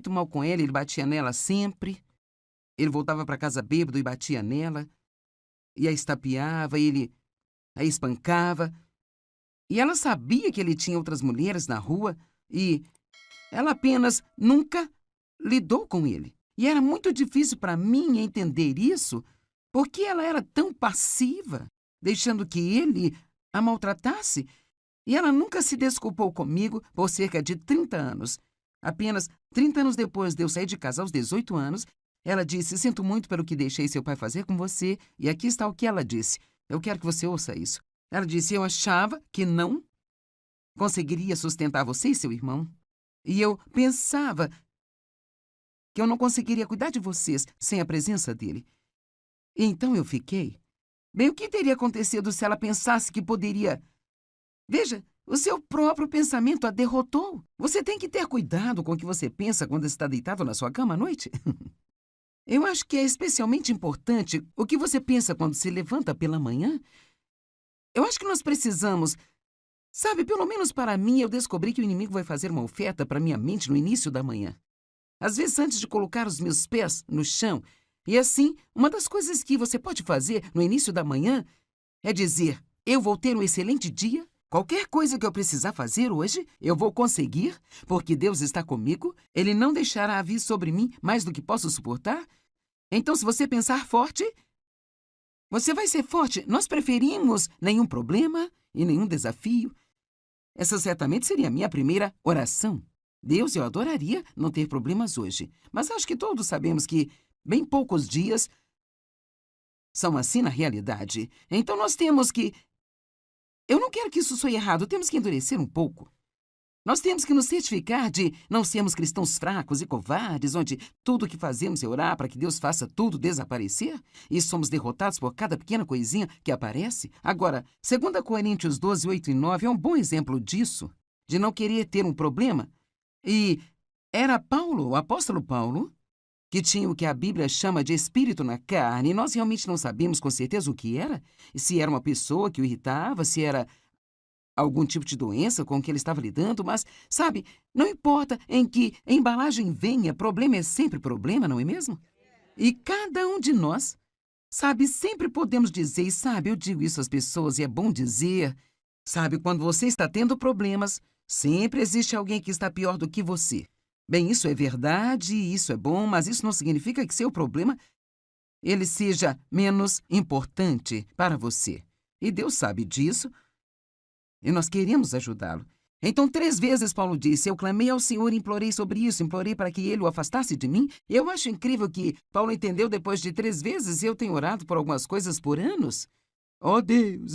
mal com ela, ele batia nela sempre. Ele voltava para casa bêbado e batia nela, e a estapeava, ele a espancava. E ela sabia que ele tinha outras mulheres na rua e ela apenas nunca lidou com ele. E era muito difícil para mim entender isso, porque ela era tão passiva, deixando que ele a maltratasse. E ela nunca se desculpou comigo por cerca de 30 anos. Apenas 30 anos depois de eu sair de casa aos 18 anos, ela disse, sinto muito pelo que deixei seu pai fazer com você, e aqui está o que ela disse. Eu quero que você ouça isso. Ela disse, eu achava que não conseguiria sustentar você e seu irmão. E eu pensava que eu não conseguiria cuidar de vocês sem a presença dele. E então eu fiquei. Bem, o que teria acontecido se ela pensasse que poderia... Veja, o seu próprio pensamento a derrotou. Você tem que ter cuidado com o que você pensa quando está deitado na sua cama à noite. Eu acho que é especialmente importante o que você pensa quando se levanta pela manhã. Eu acho que nós precisamos... Sabe, pelo menos para mim, eu descobri que o inimigo vai fazer uma oferta para minha mente no início da manhã. Às vezes, antes de colocar os meus pés no chão. E assim, uma das coisas que você pode fazer no início da manhã é dizer, eu vou ter um excelente dia. Qualquer coisa que eu precisar fazer hoje, eu vou conseguir, porque Deus está comigo. Ele não deixará vir sobre mim mais do que posso suportar. Então, se você pensar forte, você vai ser forte. Nós preferimos nenhum problema e nenhum desafio. Essa certamente seria a minha primeira oração. Deus, eu adoraria não ter problemas hoje. Mas acho que todos sabemos que bem poucos dias são assim na realidade. Então nós temos que... Eu não quero que isso soe errado. Temos que endurecer um pouco. Nós temos que nos certificar de não sermos cristãos fracos e covardes, onde tudo o que fazemos é orar para que Deus faça tudo desaparecer e somos derrotados por cada pequena coisinha que aparece. Agora, 2 Coríntios 12, 8 e 9 é um bom exemplo disso, de não querer ter um problema. E era Paulo, o apóstolo Paulo, que tinha o que a Bíblia chama de espírito na carne, e nós realmente não sabemos com certeza o que era, se era uma pessoa que o irritava, se era algum tipo de doença com que ele estava lidando, mas, sabe, não importa em que embalagem venha, problema é sempre problema, não é mesmo? E cada um de nós, sabe, sempre podemos dizer, e sabe, eu digo isso às pessoas e é bom dizer, sabe, quando você está tendo problemas, sempre existe alguém que está pior do que você. Bem, isso é verdade, isso é bom, mas isso não significa que seu problema, ele seja menos importante para você. E Deus sabe disso. E nós queremos ajudá-lo. Então, 3 vezes Paulo disse, eu clamei ao Senhor e implorei sobre isso, implorei para que ele o afastasse de mim. Eu acho incrível que Paulo entendeu depois de 3 vezes e eu tenho orado por algumas coisas por anos. Oh, Deus!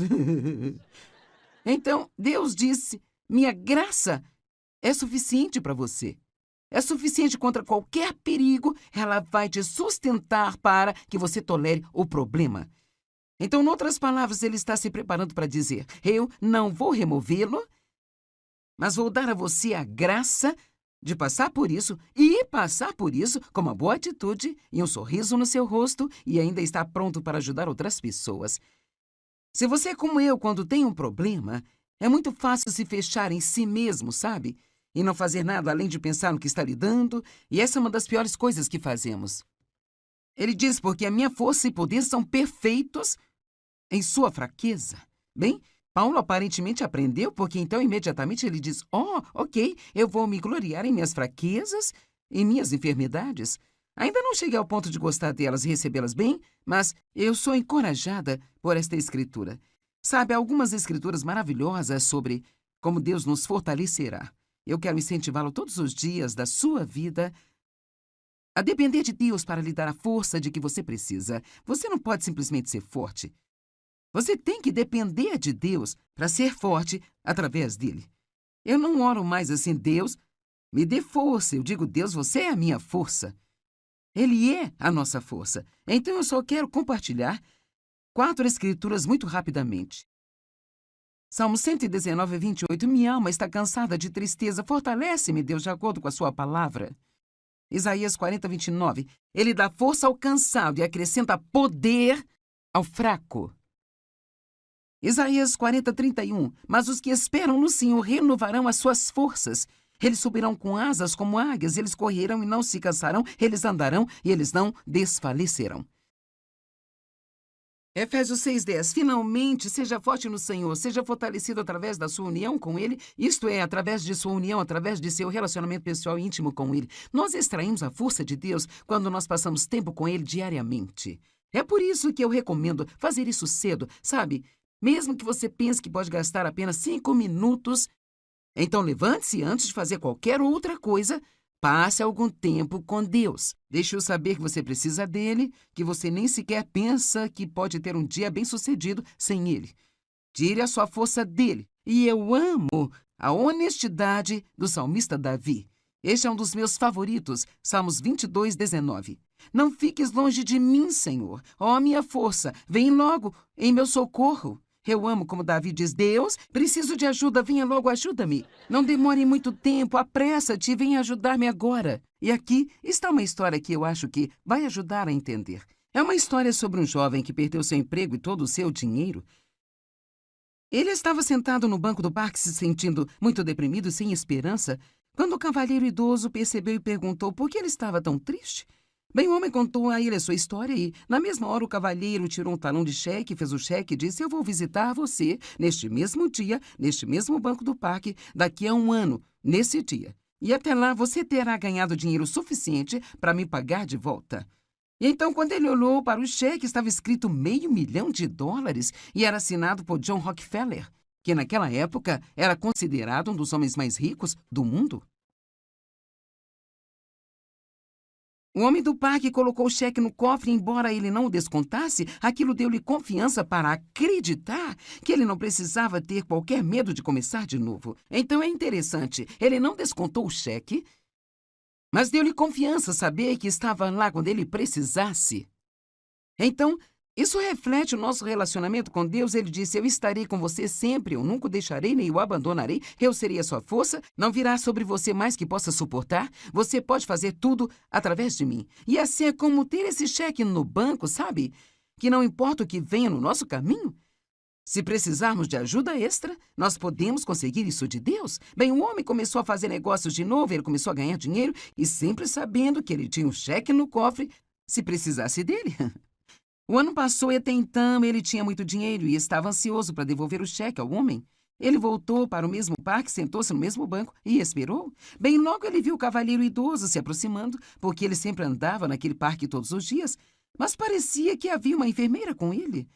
Então, Deus disse, minha graça é suficiente para você. É suficiente contra qualquer perigo, ela vai te sustentar para que você tolere o problema. Então, em outras palavras, ele está se preparando para dizer, eu não vou removê-lo, mas vou dar a você a graça de passar por isso e passar por isso com uma boa atitude e um sorriso no seu rosto e ainda estar pronto para ajudar outras pessoas. Se você é como eu, quando tem um problema, é muito fácil se fechar em si mesmo, sabe? E não fazer nada além de pensar no que está lidando, e essa é uma das piores coisas que fazemos. Ele diz, porque a minha força e poder são perfeitos em sua fraqueza. Bem, Paulo aparentemente aprendeu, porque então imediatamente ele diz, ok, eu vou me gloriar em minhas fraquezas, em minhas enfermidades. Ainda não cheguei ao ponto de gostar delas e recebê-las bem, mas eu sou encorajada por esta escritura. Sabe, há algumas escrituras maravilhosas sobre como Deus nos fortalecerá. Eu quero incentivá-lo todos os dias da sua vida a depender de Deus para lhe dar a força de que você precisa. Você não pode simplesmente ser forte. Você tem que depender de Deus para ser forte através dele. Eu não oro mais assim, Deus, me dê força. Eu digo, Deus, você é a minha força. Ele é a nossa força. Então eu só quero compartilhar 4 escrituras muito rapidamente. Salmo 119, 28. Minha alma está cansada de tristeza. Fortalece-me, Deus, de acordo com a sua palavra. Isaías 40, 29. Ele dá força ao cansado e acrescenta poder ao fraco. Isaías 40, 31. Mas os que esperam no Senhor renovarão as suas forças. Eles subirão com asas como águias, eles correrão e não se cansarão, eles andarão e eles não desfalecerão. Efésios 6:10. Finalmente, seja forte no Senhor, seja fortalecido através da sua união com Ele, isto é, através de sua união, através de seu relacionamento pessoal e íntimo com Ele. Nós extraímos a força de Deus quando nós passamos tempo com Ele diariamente. É por isso que eu recomendo fazer isso cedo, sabe? Mesmo que você pense que pode gastar apenas 5 minutos, então levante-se antes de fazer qualquer outra coisa. Passe algum tempo com Deus. Deixe-o saber que você precisa dele, que você nem sequer pensa que pode ter um dia bem-sucedido sem ele. Tire a sua força dele. E eu amo a honestidade do salmista Davi. Este é um dos meus favoritos, Salmos 22, 19. Não fiques longe de mim, Senhor. Ó, minha força, vem logo em meu socorro. Eu amo como Davi diz, Deus, preciso de ajuda, venha logo, ajuda-me. Não demore muito tempo, apressa-te e venha ajudar-me agora. E aqui está uma história que eu acho que vai ajudar a entender. É uma história sobre um jovem que perdeu seu emprego e todo o seu dinheiro. Ele estava sentado no banco do parque se sentindo muito deprimido e sem esperança, quando o cavalheiro idoso percebeu e perguntou por que ele estava tão triste. Bem, o homem contou a ele a sua história e, na mesma hora, o cavalheiro tirou um talão de cheque, fez o cheque e disse: eu vou visitar você neste mesmo dia, neste mesmo banco do parque, daqui a 1 ano, nesse dia. E até lá você terá ganhado dinheiro suficiente para me pagar de volta. E então, quando ele olhou para o cheque, estava escrito $500 mil e era assinado por John Rockefeller, que naquela época era considerado um dos homens mais ricos do mundo. O homem do parque colocou o cheque no cofre e, embora ele não o descontasse, aquilo deu-lhe confiança para acreditar que ele não precisava ter qualquer medo de começar de novo. Então é interessante, ele não descontou o cheque, mas deu-lhe confiança saber que estava lá quando ele precisasse. Então, isso reflete o nosso relacionamento com Deus. Ele disse: eu estarei com você sempre, eu nunca o deixarei nem o abandonarei, eu serei a sua força, não virá sobre você mais que possa suportar, você pode fazer tudo através de mim. E assim é como ter esse cheque no banco, sabe? Que não importa o que venha no nosso caminho, se precisarmos de ajuda extra, nós podemos conseguir isso de Deus. Bem, o homem começou a fazer negócios de novo, ele começou a ganhar dinheiro e sempre sabendo que ele tinha um cheque no cofre se precisasse dele. O ano passou e até então ele tinha muito dinheiro e estava ansioso para devolver o cheque ao homem. Ele voltou para o mesmo parque, sentou-se no mesmo banco e esperou. Bem, logo ele viu o cavalheiro idoso se aproximando, porque ele sempre andava naquele parque todos os dias, mas parecia que havia uma enfermeira com ele.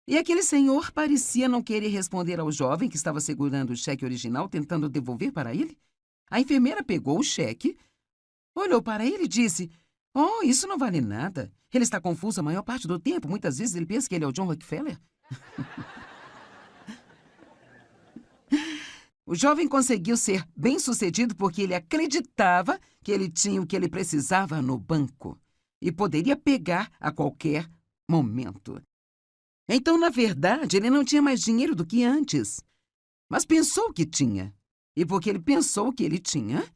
E aquele senhor parecia não querer responder ao jovem que estava segurando o cheque original, tentando devolver para ele. A enfermeira pegou o cheque, olhou para ele e disse: oh, isso não vale nada. Ele está confuso a maior parte do tempo. Muitas vezes ele pensa que ele é o John Rockefeller. O jovem conseguiu ser bem-sucedido porque ele acreditava que ele tinha o que ele precisava no banco e poderia pegar a qualquer momento. Então, na verdade, ele não tinha mais dinheiro do que antes, mas pensou que tinha. E porque ele pensou que ele tinha,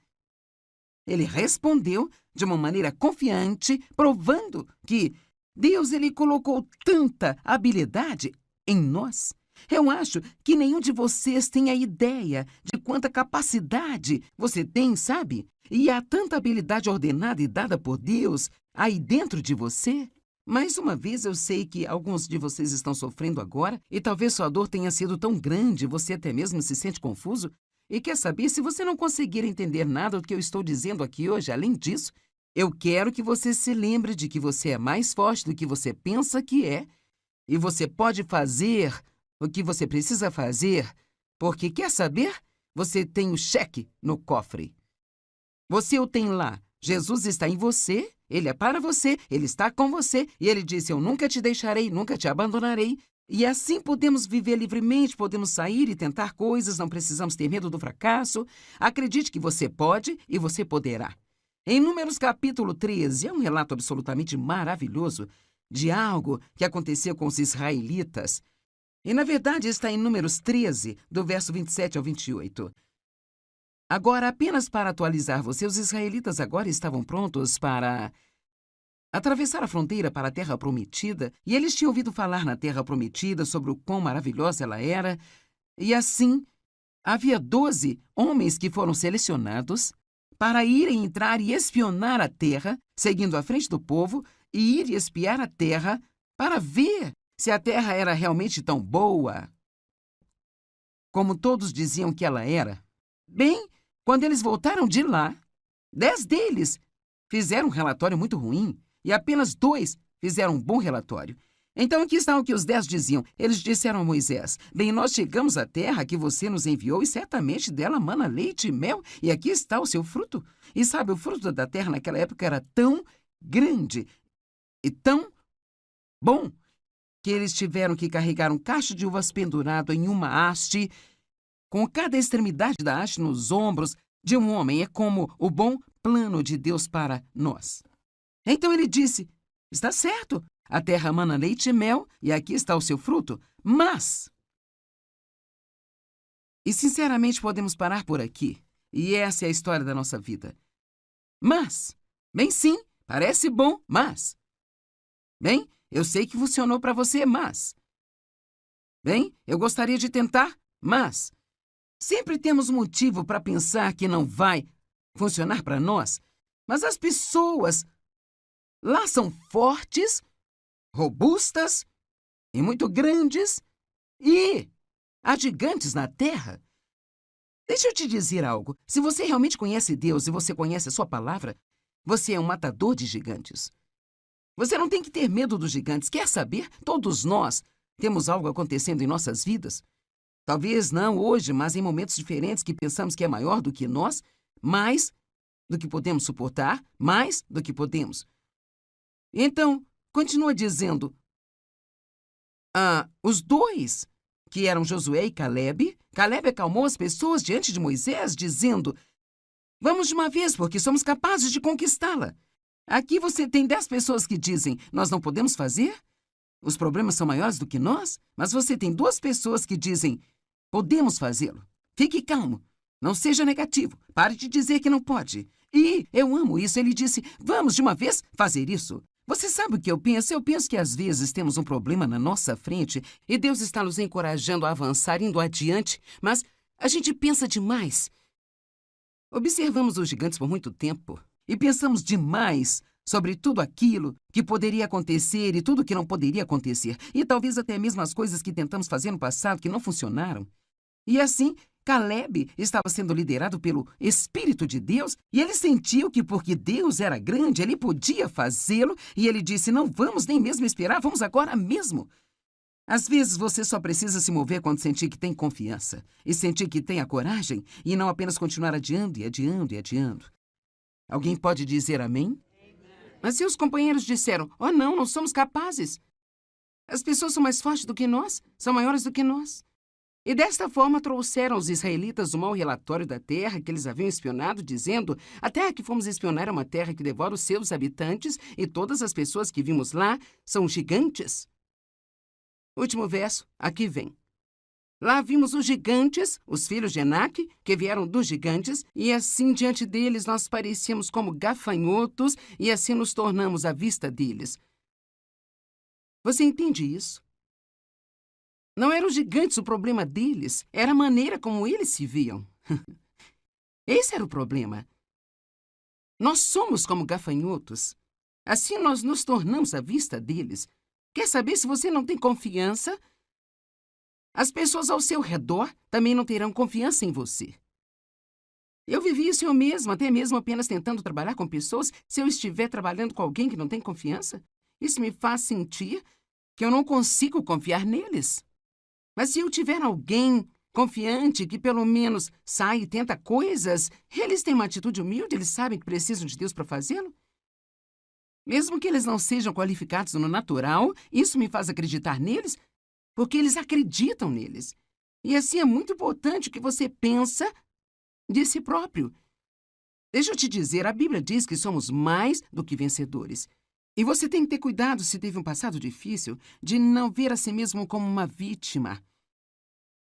ele respondeu de uma maneira confiante, provando que Deus ele colocou tanta habilidade em nós. Eu acho que nenhum de vocês tem a ideia de quanta capacidade você tem, sabe? E há tanta habilidade ordenada e dada por Deus aí dentro de você. Mais uma vez, eu sei que alguns de vocês estão sofrendo agora e talvez sua dor tenha sido tão grande, você até mesmo se sente confuso. E quer saber, se você não conseguir entender nada do que eu estou dizendo aqui hoje, além disso, eu quero que você se lembre de que você é mais forte do que você pensa que é e você pode fazer o que você precisa fazer, porque, quer saber, você tem o cheque no cofre. Você o tem lá. Jesus está em você, ele é para você, ele está com você e ele disse: eu nunca te deixarei, nunca te abandonarei. E assim podemos viver livremente, podemos sair e tentar coisas, não precisamos ter medo do fracasso. Acredite que você pode e você poderá. Em Números capítulo 13, é um relato absolutamente maravilhoso de algo que aconteceu com os israelitas. E, na verdade, está em Números 13, do verso 27 ao 28. Agora, apenas para atualizar você, os israelitas agora estavam prontos para atravessar a fronteira para a Terra Prometida, e eles tinham ouvido falar na Terra Prometida sobre o quão maravilhosa ela era, e assim, havia 12 homens que foram selecionados para irem entrar e espionar a terra, seguindo à frente do povo, e ir espiar a terra para ver se a terra era realmente tão boa como todos diziam que ela era. Bem, quando eles voltaram de lá, 10 deles fizeram um relatório muito ruim e apenas 2 fizeram um bom relatório. Então, aqui está o que os 10 diziam. Eles disseram a Moisés: bem, nós chegamos à terra que você nos enviou e certamente dela mana leite e mel, e aqui está o seu fruto. E sabe, o fruto da terra naquela época era tão grande e tão bom que eles tiveram que carregar um cacho de uvas pendurado em uma haste, com cada extremidade da haste nos ombros de um homem. É como o bom plano de Deus para nós. Então ele disse: está certo, a terra mana leite e mel, e aqui está o seu fruto, mas... E sinceramente podemos parar por aqui, e essa é a história da nossa vida. Mas, bem sim, parece bom, mas... Bem, eu sei que funcionou para você, mas... Bem, eu gostaria de tentar, mas... Sempre temos motivo para pensar que não vai funcionar para nós, mas as pessoas lá são fortes, robustas e muito grandes, e há gigantes na terra. Deixa eu te dizer algo. Se você realmente conhece Deus e você conhece a sua palavra, você é um matador de gigantes. Você não tem que ter medo dos gigantes. Quer saber? Todos nós temos algo acontecendo em nossas vidas. Talvez não hoje, mas em momentos diferentes que pensamos que é maior do que nós, mais do que podemos suportar, mais do que podemos. Então, continua dizendo, os dois, que eram Josué e Caleb acalmou as pessoas diante de Moisés, dizendo, vamos de uma vez, porque somos capazes de conquistá-la. Aqui você tem 10 pessoas que dizem, nós não podemos fazer, os problemas são maiores do que nós, mas você tem 2 pessoas que dizem, podemos fazê-lo. Fique calmo, não seja negativo, pare de dizer que não pode. E eu amo isso, ele disse, vamos de uma vez fazer isso. Você sabe o que eu penso? Eu penso que às vezes temos um problema na nossa frente e Deus está nos encorajando a avançar, indo adiante, mas a gente pensa demais. Observamos os gigantes por muito tempo e pensamos demais sobre tudo aquilo que poderia acontecer e tudo que não poderia acontecer, e talvez até mesmo as coisas que tentamos fazer no passado que não funcionaram. E assim, Caleb estava sendo liderado pelo Espírito de Deus e ele sentiu que porque Deus era grande, ele podia fazê-lo e ele disse, não vamos nem mesmo esperar, vamos agora mesmo. Às vezes você só precisa se mover quando sentir que tem confiança e sentir que tem a coragem e não apenas continuar adiando e adiando e adiando. Alguém pode dizer amém? Mas seus companheiros disseram, oh não somos capazes. As pessoas são mais fortes do que nós, são maiores do que nós. E desta forma trouxeram os israelitas o mau relatório da terra que eles haviam espionado, dizendo, a terra que fomos espionar é uma terra que devora os seus habitantes e todas as pessoas que vimos lá são gigantes. Último verso, aqui vem. Lá vimos os gigantes, os filhos de Enaque, que vieram dos gigantes, e assim diante deles nós parecíamos como gafanhotos, e assim nos tornamos à vista deles. Você entende isso? Não eram os gigantes o problema deles, era a maneira como eles se viam. Esse era o problema. Nós somos como gafanhotos. Assim nós nos tornamos à vista deles. Quer saber se você não tem confiança? As pessoas ao seu redor também não terão confiança em você. Eu vivi isso eu mesma, até mesmo apenas tentando trabalhar com pessoas. Se eu estiver trabalhando com alguém que não tem confiança, isso me faz sentir que eu não consigo confiar neles. Mas se eu tiver alguém confiante que pelo menos sai e tenta coisas, eles têm uma atitude humilde, eles sabem que precisam de Deus para fazê-lo. Mesmo que eles não sejam qualificados no natural, isso me faz acreditar neles, porque eles acreditam neles. E assim é muito importante o que você pensa de si próprio. Deixa eu te dizer, a Bíblia diz que somos mais do que vencedores. E você tem que ter cuidado, se teve um passado difícil, de não ver a si mesmo como uma vítima.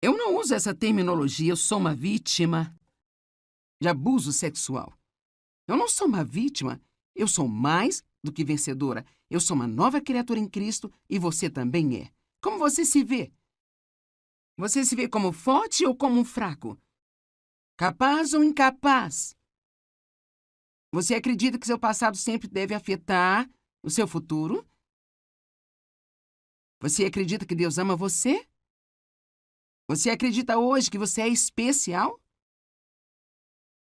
Eu não uso essa terminologia, eu sou uma vítima de abuso sexual. Eu não sou uma vítima, eu sou mais do que vencedora. Eu sou uma nova criatura em Cristo e você também é. Como você se vê? Você se vê como forte ou como um fraco? Capaz ou incapaz? Você acredita que seu passado sempre deve afetar o seu futuro? Você acredita que Deus ama você? Você acredita hoje que você é especial?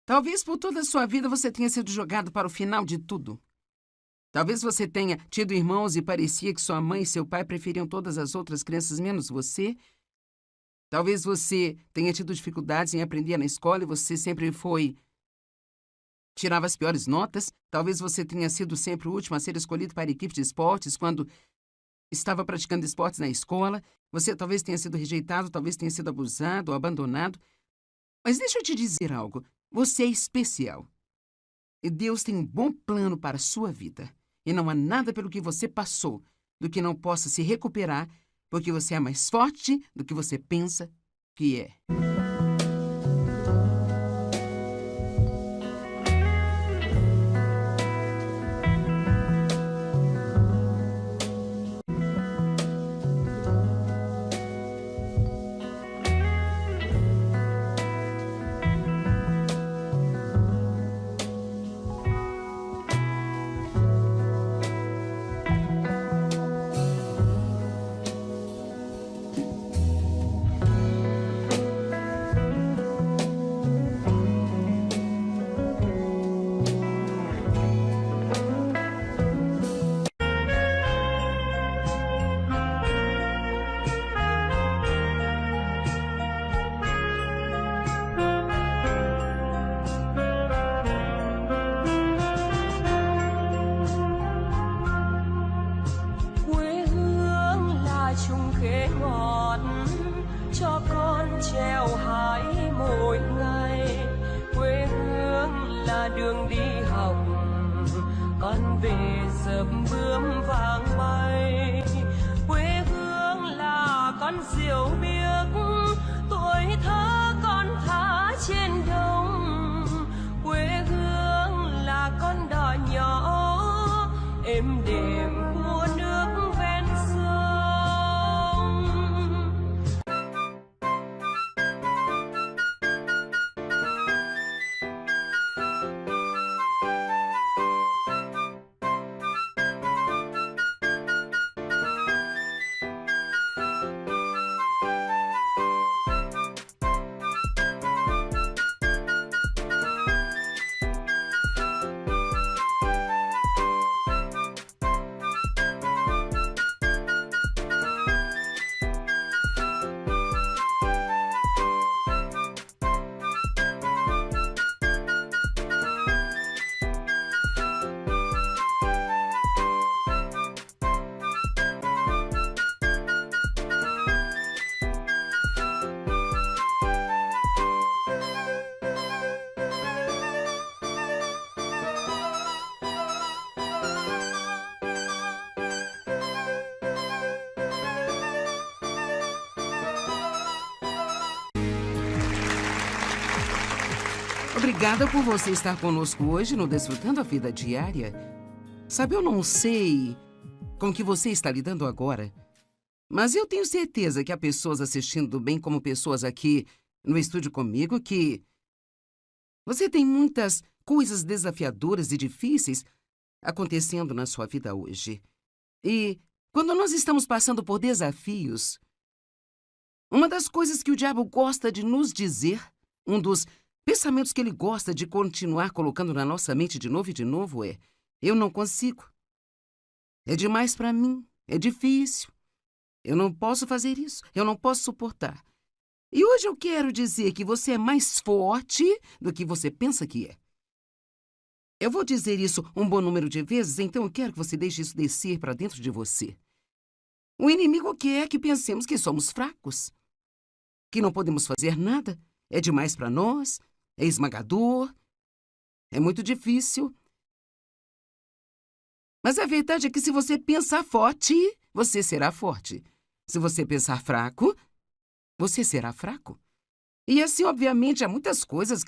Talvez por toda a sua vida você tenha sido jogado para o final de tudo. Talvez você tenha tido irmãos e parecia que sua mãe e seu pai preferiam todas as outras crianças menos você. Talvez você tenha tido dificuldades em aprender na escola e você sempre tirava as piores notas. Talvez você tenha sido sempre o último a ser escolhido para a equipe de esportes quando estava praticando esportes na escola. Você talvez tenha sido rejeitado, talvez tenha sido abusado ou abandonado. Mas deixa eu te dizer algo. Você é especial. E Deus tem um bom plano para a sua vida. E não há nada pelo que você passou do que não possa se recuperar, porque você é mais forte do que você pensa que é. biết tuổi thơ con thả trên đồng, quê hương là con đò nhỏ êm đềm của nước ven sông. Obrigada por você estar conosco hoje no Desfrutando a Vida Diária. Sabe, eu não sei com que você está lidando agora, mas eu tenho certeza que há pessoas assistindo, bem como pessoas aqui no estúdio comigo, que você tem muitas coisas desafiadoras e difíceis acontecendo na sua vida hoje. E quando nós estamos passando por desafios, uma das coisas que o diabo gosta de nos dizer, um dos pensamentos que ele gosta de continuar colocando na nossa mente de novo e de novo é: eu não consigo. É demais para mim. É difícil. Eu não posso fazer isso. Eu não posso suportar. E hoje eu quero dizer que você é mais forte do que você pensa que é. Eu vou dizer isso um bom número de vezes, então eu quero que você deixe isso descer para dentro de você. O inimigo quer que pensemos que somos fracos, que não podemos fazer nada, é demais para nós, é esmagador, é muito difícil. Mas a verdade é que se você pensar forte, você será forte. Se você pensar fraco, você será fraco. E assim, obviamente, há muitas coisas